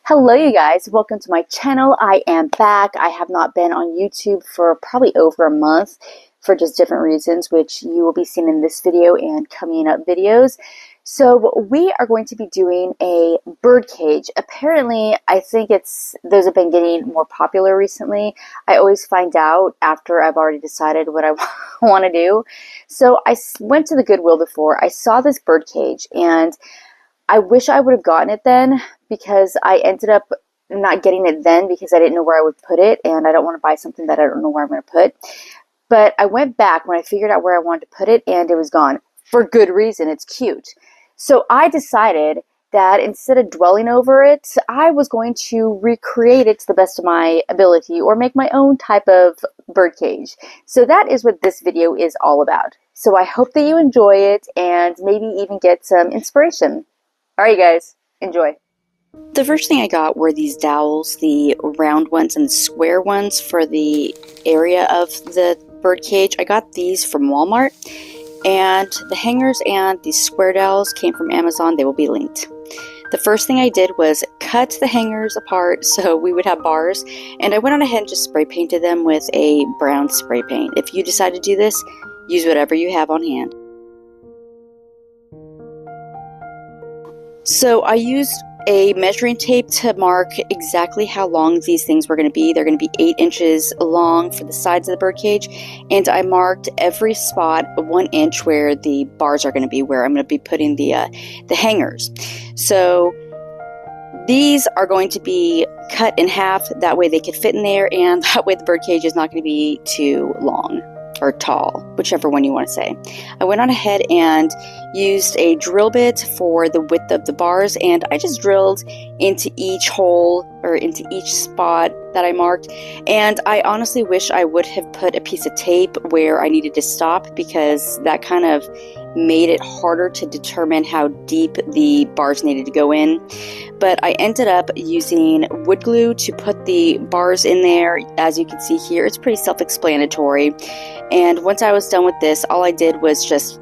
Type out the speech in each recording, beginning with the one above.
Hello you guys, welcome to my channel. I am back. I have not been on YouTube for probably over a month for just different reasons, which you will be seeing in this video and coming up videos. So we are going to be doing a bird cage. Apparently, I think those have been getting more popular recently. I always find out after I've already decided what I want to do. So I went to the Goodwill before. I saw this bird cage and I wish I would have gotten it then, because I ended up not getting it then because I didn't know where I would put it, and I don't want to buy something that I don't know where I'm going to put. But I went back when I figured out where I wanted to put it, and it was gone. For good reason. It's cute. So I decided that instead of dwelling over it, I was going to recreate it to the best of my ability, or make my own type of bird cage. So that is what this video is all about. So I hope that you enjoy it and maybe even get some inspiration. Alright guys, enjoy. The first thing I got were these dowels, the round ones and the square ones for the area of the bird cage. I got these from Walmart, and the hangers and the square dowels came from Amazon. They will be linked. The first thing I did was cut the hangers apart so we would have bars, and I went on ahead and just spray painted them with a brown spray paint. If you decide to do this, use whatever you have on hand. So I used a measuring tape to mark exactly how long these things were going to be. They're going to be 8 inches long for the sides of the birdcage, and I marked every spot 1 inch where the bars are going to be, where I'm going to be putting the hangers. So these are going to be cut in half, that way they could fit in there, and that way the birdcage is not going to be too long or tall, whichever one you want to say. I went on ahead and used a drill bit for the width of the bars, and I just drilled into each hole or into each spot that I marked. And I honestly wish I would have put a piece of tape where I needed to stop, because that kind of made it harder to determine how deep the bars needed to go in. But I ended up using wood glue to put the bars in there. As you can see here, it's pretty self-explanatory. And once I was done with this, all I did was just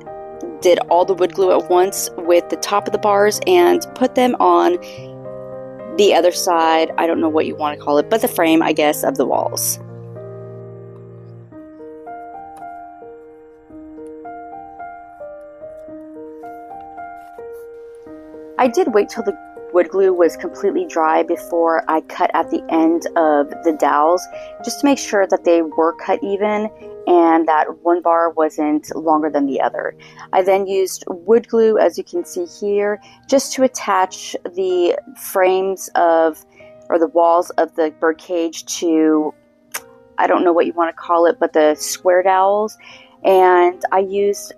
did all the wood glue at once with the top of the bars and put them on the other side. I don't know what you want to call it, but the frame, I guess, of the walls. I did wait till the wood glue was completely dry before I cut at the end of the dowels, just to make sure that they were cut even and that one bar wasn't longer than the other. I then used wood glue, as you can see here, just to attach the frames of, or the walls of the bird cage to, I don't know what you want to call it, but the square dowels. And I used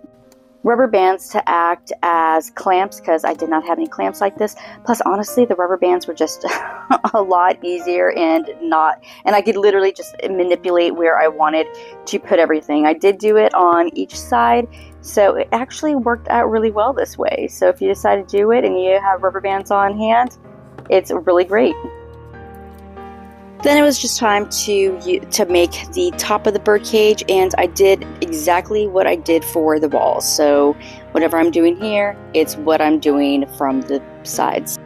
rubber bands to act as clamps, because I did not have any clamps like this. Plus, honestly, the rubber bands were just a lot easier, and I could literally just manipulate where I wanted to put everything. I did do it on each side, so it actually worked out really well this way. So if you decide to do it and you have rubber bands on hand, it's really great. Then it was just time to make the top of the bird cage, and I did exactly what I did for the walls. So whatever I'm doing here, it's what I'm doing from the sides.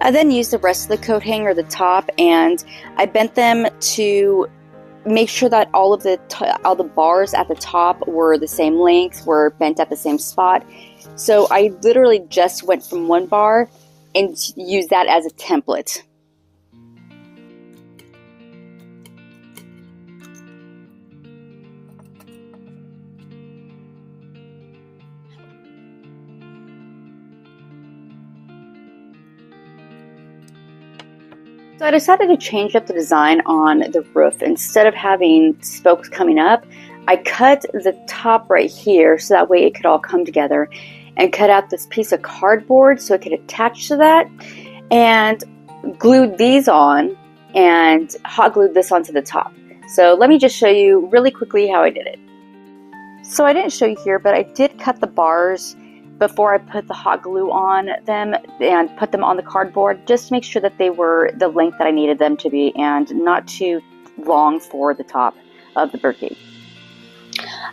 I then used the rest of the coat hanger, the top, and I bent them to make sure that all the bars at the top were the same length, were bent at the same spot. So I literally just went from one bar and used that as a template. So I decided to change up the design on the roof. Instead of having spokes coming up, I cut the top right here so that way it could all come together, and cut out this piece of cardboard so it could attach to that, and glued these on and hot glued this onto the top. So let me just show you really quickly how I did it. So I didn't show you here, but I did cut the bars before I put the hot glue on them and put them on the cardboard, just to make sure that they were the length that I needed them to be and not too long for the top of the birdcage.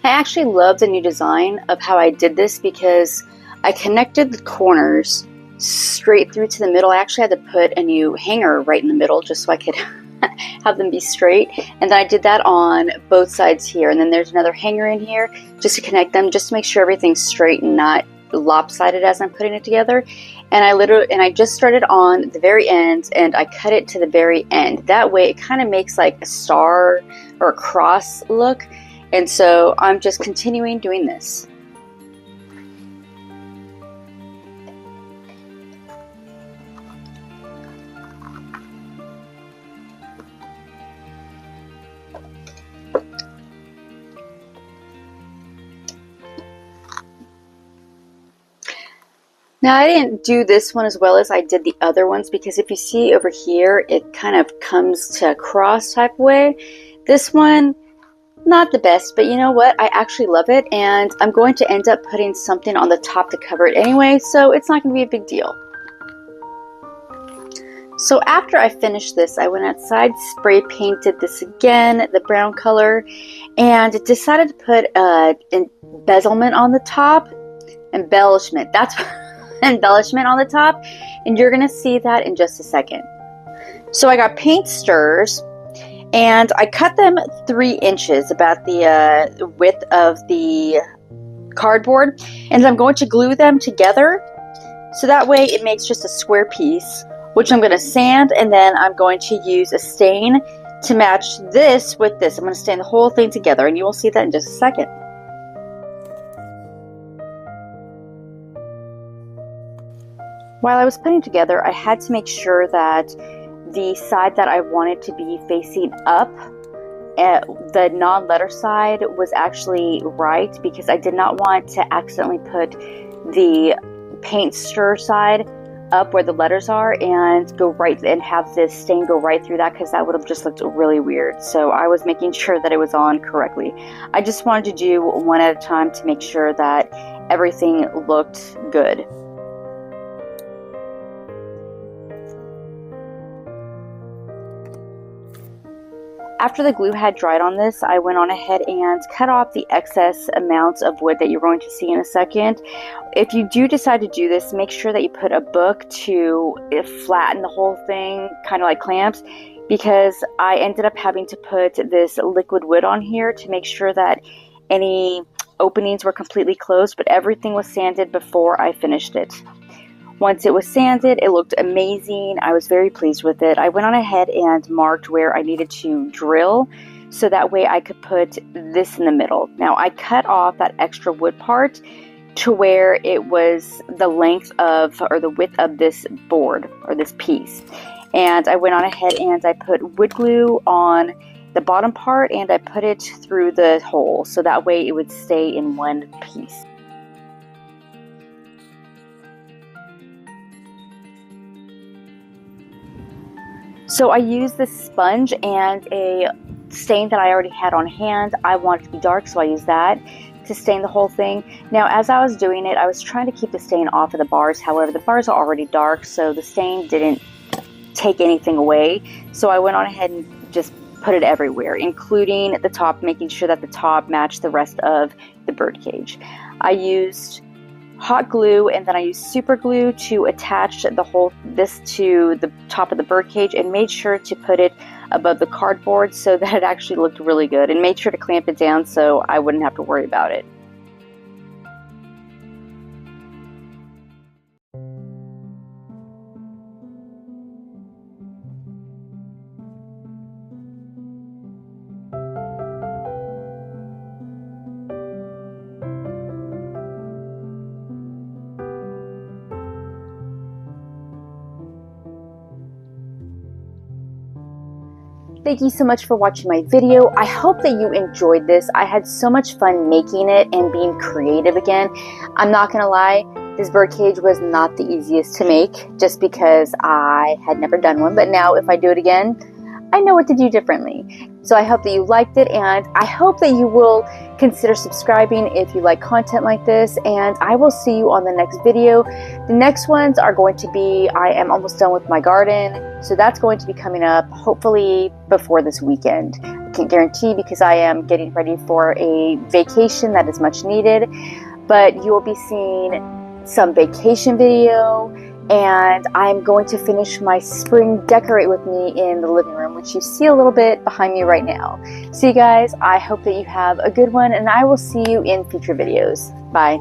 I actually love the new design of how I did this because I connected the corners straight through to the middle. I actually had to put a new hanger right in the middle just so I could have them be straight, and then I did that on both sides here, and then there's another hanger in here just to connect them, just to make sure everything's straight and not lopsided as I'm putting it together. And I just started on the very end and I cut it to the very end. That way it kind of makes like a star or a cross look, and so I'm just continuing doing this. Now I didn't do this one as well as I did the other ones because if you see over here, it kind of comes to a cross type way. This one, not the best, but you know what? I actually love it, and I'm going to end up putting something on the top to cover it anyway, so it's not going to be a big deal. So after I finished this, I went outside, spray painted this again, the brown color, and decided to put embezzlement on the top. Embellishment, that's embellishment on the top, and you're gonna see that in just a second. So I got paint stirrers and I cut them 3 inches, about the width of the cardboard, and I'm going to glue them together so that way it makes just a square piece, which I'm going to sand, and then I'm going to use a stain to match this with this. I'm going to stain the whole thing together, and you will see that in just a second. While I was putting together, I had to make sure that the side that I wanted to be facing up, the non-letter side, was actually right, because I did not want to accidentally put the paint stir side up where the letters are and go right and have this stain go right through that, because that would have just looked really weird. So I was making sure that it was on correctly. I just wanted to do one at a time to make sure that everything looked good. After the glue had dried on this, I went on ahead and cut off the excess amounts of wood that you're going to see in a second. If you do decide to do this, make sure that you put a book to flatten the whole thing, kind of like clamps, because I ended up having to put this liquid wood on here to make sure that any openings were completely closed, but everything was sanded before I finished it. Once it was sanded, it looked amazing. I was very pleased with it. I went on ahead and marked where I needed to drill, so that way I could put this in the middle. Now I cut off that extra wood part to where it was the length of, or the width of, this board or this piece. And I went on ahead and I put wood glue on the bottom part, and I put it through the hole so that way it would stay in one piece. So I used this sponge and a stain that I already had on hand. I wanted it to be dark, so I used that to stain the whole thing. Now, as I was doing it, I was trying to keep the stain off of the bars. However, the bars are already dark, so the stain didn't take anything away. So I went on ahead and just put it everywhere, including the top, making sure that the top matched the rest of the birdcage. I used hot glue, and then I used super glue to attach this to the top of the birdcage, and made sure to put it above the cardboard so that it actually looked really good, and made sure to clamp it down so I wouldn't have to worry about it. Thank you so much for watching my video. I hope that you enjoyed this. I had so much fun making it and being creative again. I'm not gonna lie, this birdcage was not the easiest to make, just because I had never done one, but now if I do it again, I know what to do differently. So I hope that you liked it, and I hope that you will consider subscribing if you like content like this, and I will see you on the next video. The next ones are going to be, I am almost done with my garden, so that's going to be coming up hopefully before this weekend. I can't guarantee because I am getting ready for a vacation that is much needed, but you will be seeing some vacation video, and I'm going to finish my spring decorate with me in the living room, which you see a little bit behind me right now. So you guys, I hope that you have a good one, and I will see you in future videos. Bye.